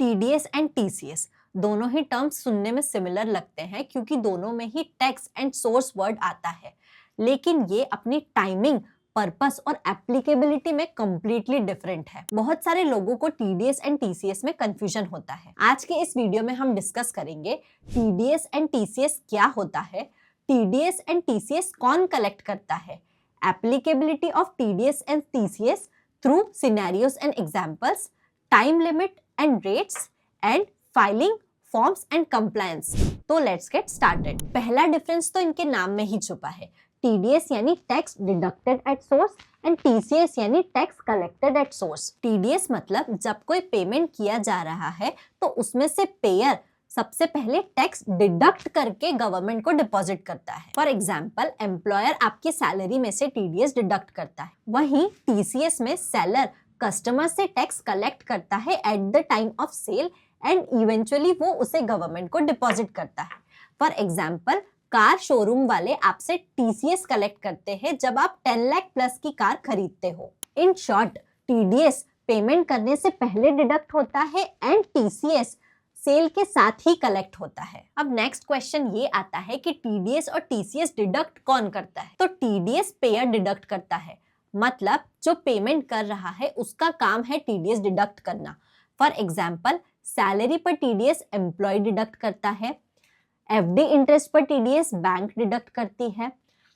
TDS and TCS दोनों ही terms सुनने में सिमिलर लगते हैं क्योंकि दोनों में ही टैक्स एंड सोर्स वर्ड आता है, लेकिन ये अपनी टाइमिंग, पर्पस और एप्लीकेबिलिटी में कंप्लीटली डिफरेंट है। बहुत सारे लोगों को टीडीएस एंड टीसीएस में कंफ्यूजन होता है। आज के इस वीडियो में हम डिस्कस करेंगे टीडीएस एंड टीसीएस क्या होता है, टीडीएस एंड टीसीएस कौन कलेक्ट करता है, applicability of TDS and TCS through scenarios and examples, time limit and rates and filing forms and compliance. तो लेट्स गेट स्टार्टेड। पहला डिफरेंस तो इनके नाम में ही छुपा है। टीडीएस यानी tax deducted at source and TCS यानी tax collected at source. TDS मतलब जब कोई पेमेंट किया जा रहा है तो उसमें से पेयर सबसे पहले टैक्स डिडक्ट करके गवर्नमेंट को डिपॉजिट करता है। फॉर एग्जाम्पल, एम्प्लॉयर आपकी सैलरी में से टीडीएस डिडक्ट करता है, वहीं टीसीएस में सेलर कस्टमर से टैक्स कलेक्ट करता है at the time of sale and eventually वो उसे गवर्नमेंट को डिपॉजिट करता है। फॉर एग्जाम्पल, कार शोरूम वाले आपसे टीसीएस कलेक्ट करते हैं जब आप 10 लाख प्लस की कार खरीदते हो। इन शॉर्ट, टीडीएस पेमेंट करने से पहले डिडक्ट होता है एंड टीसीएस सेल के साथ ही कलेक्ट होता है। अब नेक्स्ट क्वेश्चन ये आता है कि टीडीएस और टीसीएस डिडक्ट कौन करता है? तो टीडीएस पेयर डिडक्ट करता है, मतलब जो पेमेंट कर रहा है उसका काम है टीडीएस डिडक्ट करना। फॉर एग्जाम्पल, सैलरी पर टीडीएस एम्प्लॉय डिडक्ट करता है, एफडी इंटरेस्ट पर टीडीएस बैंक डिडक्ट करती है,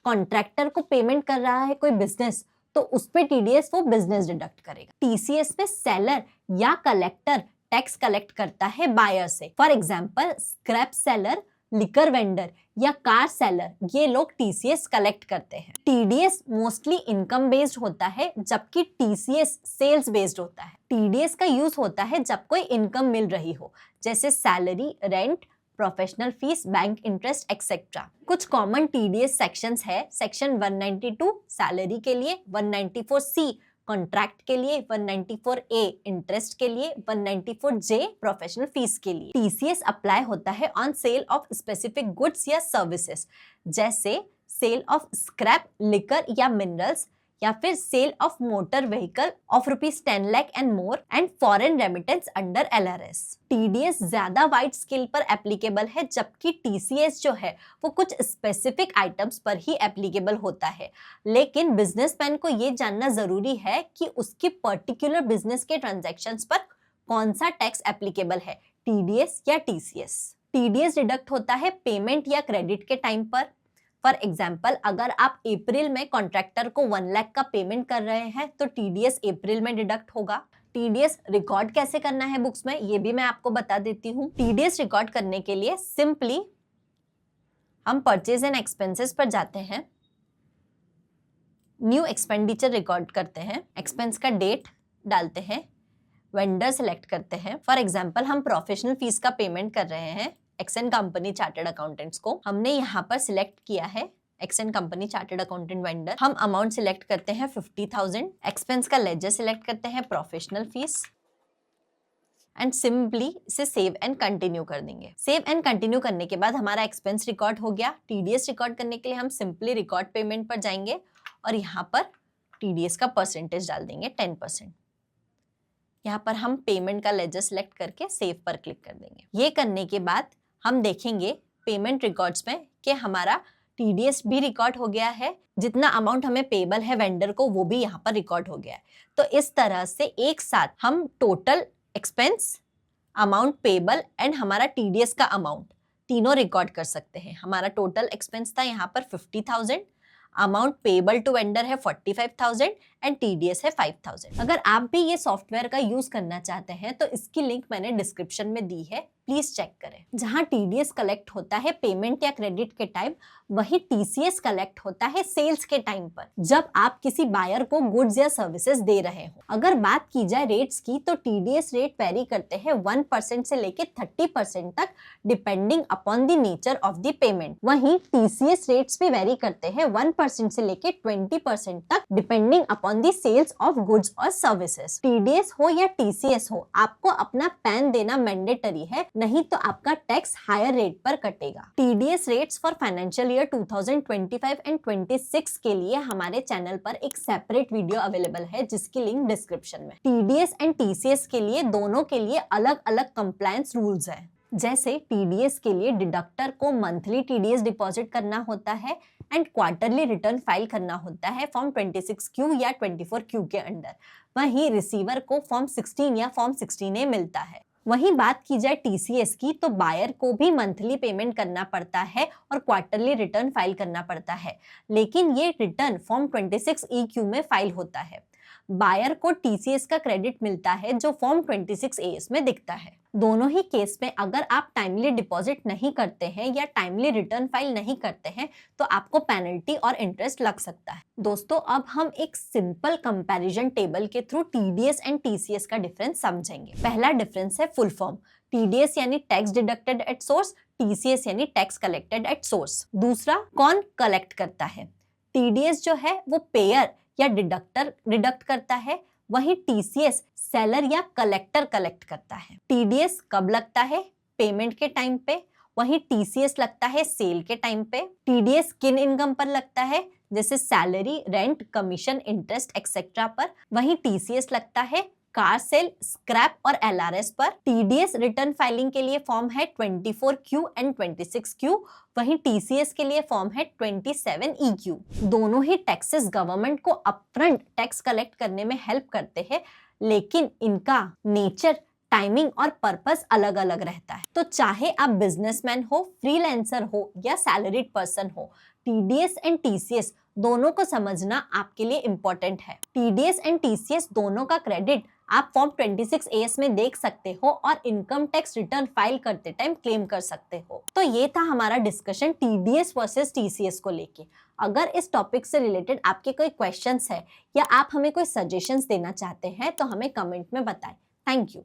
कॉन्ट्रैक्टर को पेमेंट कर रहा है कोई बिजनेस तो उस पे टीडीएस वो बिजनेस डिडक्ट करेगा। टीसीएस में सेलर या कलेक्टर टैक्स कलेक्ट करता है बायर से। For example, scrap seller, liquor vendor या कार सेलर, ये लोग टीसीएस कलेक्ट करते हैं। टीडीएस मोस्टली इनकम बेस्ड होता है जबकि टीसीएस सेल्स बेस्ड होता है। टीडीएस का यूज होता है जब कोई इनकम मिल रही हो, जैसे salary, rent, professional fees, bank interest etcetera. कुछ कॉमन टीडीएस सेक्शंस है। सेक्शन 192 सैलरी के लिए, 194C कॉन्ट्रैक्ट के लिए, 194A इंटरेस्ट के लिए, 194J प्रोफेशनल फीस के लिए। टीसीएस अप्लाई होता है on sale of specific goods या सर्विसेज, जैसे सेल ऑफ स्क्रैप, लिकर या मिनरल्स, या फिर sale of motor vehicle of ₹10 lakh and more and foreign remittance under LRS। TDS ज्यादा वाइड स्केल पर एप्लीकेबल है जबकि टीसीएस जो है वो कुछ स्पेसिफिक आइटम्स पर ही एप्लीकेबल होता है। लेकिन बिजनेसमैन को ये जानना जरूरी है कि उसकी पर्टिकुलर बिजनेस के ट्रांजैक्शंस पर कौन सा टैक्स एप्लीकेबल है, टीडीएस या टीसीएस। टीडीएस डिडक्ट होता है पेमेंट या क्रेडिट के टाइम पर। फॉर एग्जाम्पल, अगर आप अप्रैल में कॉन्ट्रैक्टर को 1 लाख का पेमेंट कर रहे हैं तो टीडीएस अप्रैल में डिडक्ट होगा। टीडीएस रिकॉर्ड कैसे करना है बुक्स में, ये भी मैं आपको बता देती हूँ। टीडीएस रिकॉर्ड करने के लिए सिंपली हम परचेज एंड एक्सपेंसेस पर जाते हैं, न्यू एक्सपेंडिचर रिकॉर्ड करते हैं, एक्सपेंस का डेट डालते हैं, वेंडर सेलेक्ट करते हैं। फॉर एग्जाम्पल, हम प्रोफेशनल फीस का पेमेंट कर रहे हैं एक्सन कंपनी चार्टर्ड अकाउंटेंट्स को। हमने यहाँ पर सिलेक्ट किया है action company chartered accountant vendor. हम अमाउंट सिलेक्ट करते हैं 50,000, एक्सपेंस का लेजर सिलेक्ट करते हैं प्रोफेशनल फीस एंड सिंपली इसे सेव एंड कंटिन्यू कर देंगे। सेव एंड कंटिन्यू करने के बाद हमारा एक्सपेंस रिकॉर्ड हो गया। टीडीएस रिकॉर्ड करने के लिए हम सिंपली रिकॉर्ड पेमेंट पर जाएंगे और यहाँ पर टीडीएस का परसेंटेज डाल देंगे 10%। यहाँ पर हम पेमेंट का लेजर सिलेक्ट करके सेव पर क्लिक कर देंगे। ये करने के बाद हम देखेंगे पेमेंट रिकॉर्ड्स में कि हमारा टीडीएस भी रिकॉर्ड हो गया है, जितना अमाउंट हमें पेबल है वेंडर को वो भी यहाँ पर रिकॉर्ड हो गया है। तो इस तरह से एक साथ हम total expense, amount payable and हमारा टीडीएस का अमाउंट तीनों रिकॉर्ड कर सकते हैं। हमारा टोटल एक्सपेंस था यहाँ पर 50,000, अमाउंट पेबल टू वेंडर है 45,000 एंड टीडीएस है 5,000। अगर आप भी ये सॉफ्टवेयर का यूज करना चाहते हैं तो इसकी लिंक मैंने डिस्क्रिप्शन में दी है, प्लीज चेक करें। जहां टीडीएस कलेक्ट होता है पेमेंट या क्रेडिट के टाइम, वही टीसीएस कलेक्ट होता है सेल्स के टाइम पर, जब आप किसी बायर को गुड्स या सर्विसेज दे रहे हो। अगर बात की जाए रेट्स की तो टीडीएस रेट वेरी करते हैं 1% से लेके 30% तक depending upon the nature of the payment. वहीं टीसीएस रेट्स भी वेरी करते हैं 1% से लेके 20% तक depending upon on the sales of goods और सर्विसेज। टीडीएस हो या टीसीएस हो, आपको अपना पैन देना मैंडेटरी है, नहीं तो आपका टैक्स हायर रेट पर कटेगा। TDS rates for financial year 2025 and 26 के लिए हमारे चैनल पर एक सेपरेट वीडियो अवेलेबल है, जिसकी लिंक डिस्क्रिप्शन में। टीडीएस एंड टीसीएस के लिए दोनों के लिए अलग अलग कंप्लायंस रूल्स हैं। जैसे टीडीएस के लिए डिडक्टर को मंथली टीडीएस डिपॉजिट करना होता है एंड क्वार्टरली रिटर्न फाइल करना होता है फॉर्म 26Q या 24Q के अंडर। वहीं रिसीवर को फॉर्म 16 या फॉर्म 16A मिलता है। वहीं बात की जाए टीसीएस की, तो बायर को भी मंथली पेमेंट करना पड़ता है और क्वार्टरली रिटर्न फाइल करना पड़ता है, लेकिन ये रिटर्न फॉर्म 26EQ में फाइल होता है। बायर को टीसीएस का क्रेडिट मिलता है जो फॉर्म 26AS में दिखता है। दोनों ही केस में अगर आप टाइमली डिपॉजिट नहीं करते हैं या टाइमली रिटर्न फाइल नहीं करते हैं तो आपको पेनल्टी और इंटरेस्ट लग सकता है। दोस्तों, अब हम एक सिंपल कंपैरिजन टेबल के थ्रू टीडीएस एंड टीसीएस का डिफरेंस समझेंगे। पहला डिफरेंस है फुल फॉर्म। टीडीएस यानी tax deducted at source, TCS यानी टैक्स कलेक्टेड एट सोर्स। दूसरा, कौन कलेक्ट करता है? टीडीएस जो है वो पेयर या डिडक्टर डिडक्ट करता है, वहीं टीसीएस सेलर या कलेक्टर कलेक्ट करता है। टीडीएस कब लगता है? पेमेंट के टाइम पे, वहीं टीसीएस लगता है सेल के टाइम पे। टीडीएस किन इनकम पर लगता है? जैसे salary, rent, commission, interest etcetera पर। वहीं टीसीएस लगता है कार सेल, स्क्रैप और एलआरएस पर। टीडीएस रिटर्न फाइलिंग के लिए फॉर्म है 24Q एंड 26Q, वहीं टीसीएस के लिए फॉर्म है 27EQ। दोनों ही टैक्सेस गवर्नमेंट को अपफ्रंट टैक्स कलेक्ट करने में हेल्प करते हैं, लेकिन इनका नेचर, टाइमिंग और पर्पस अलग अलग रहता है। तो चाहे आप बिजनेसमैन हो, फ्रीलांसर हो या सैलरीड पर्सन हो, टीडीएस एंड टीसीएस दोनों को समझना आपके लिए इम्पोर्टेंट है। टीडीएस एंड टीसीएस दोनों का क्रेडिट आप फॉर्म 26AS में देख सकते हो और इनकम टैक्स रिटर्न फाइल करते टाइम क्लेम कर सकते हो। तो ये था हमारा डिस्कशन टीडीएस वर्सेस टीसीएस को लेके। अगर इस टॉपिक से रिलेटेड आपके कोई क्वेश्चंस है या आप हमें कोई सजेशंस देना चाहते हैं तो हमें कमेंट में बताएं। Thank you.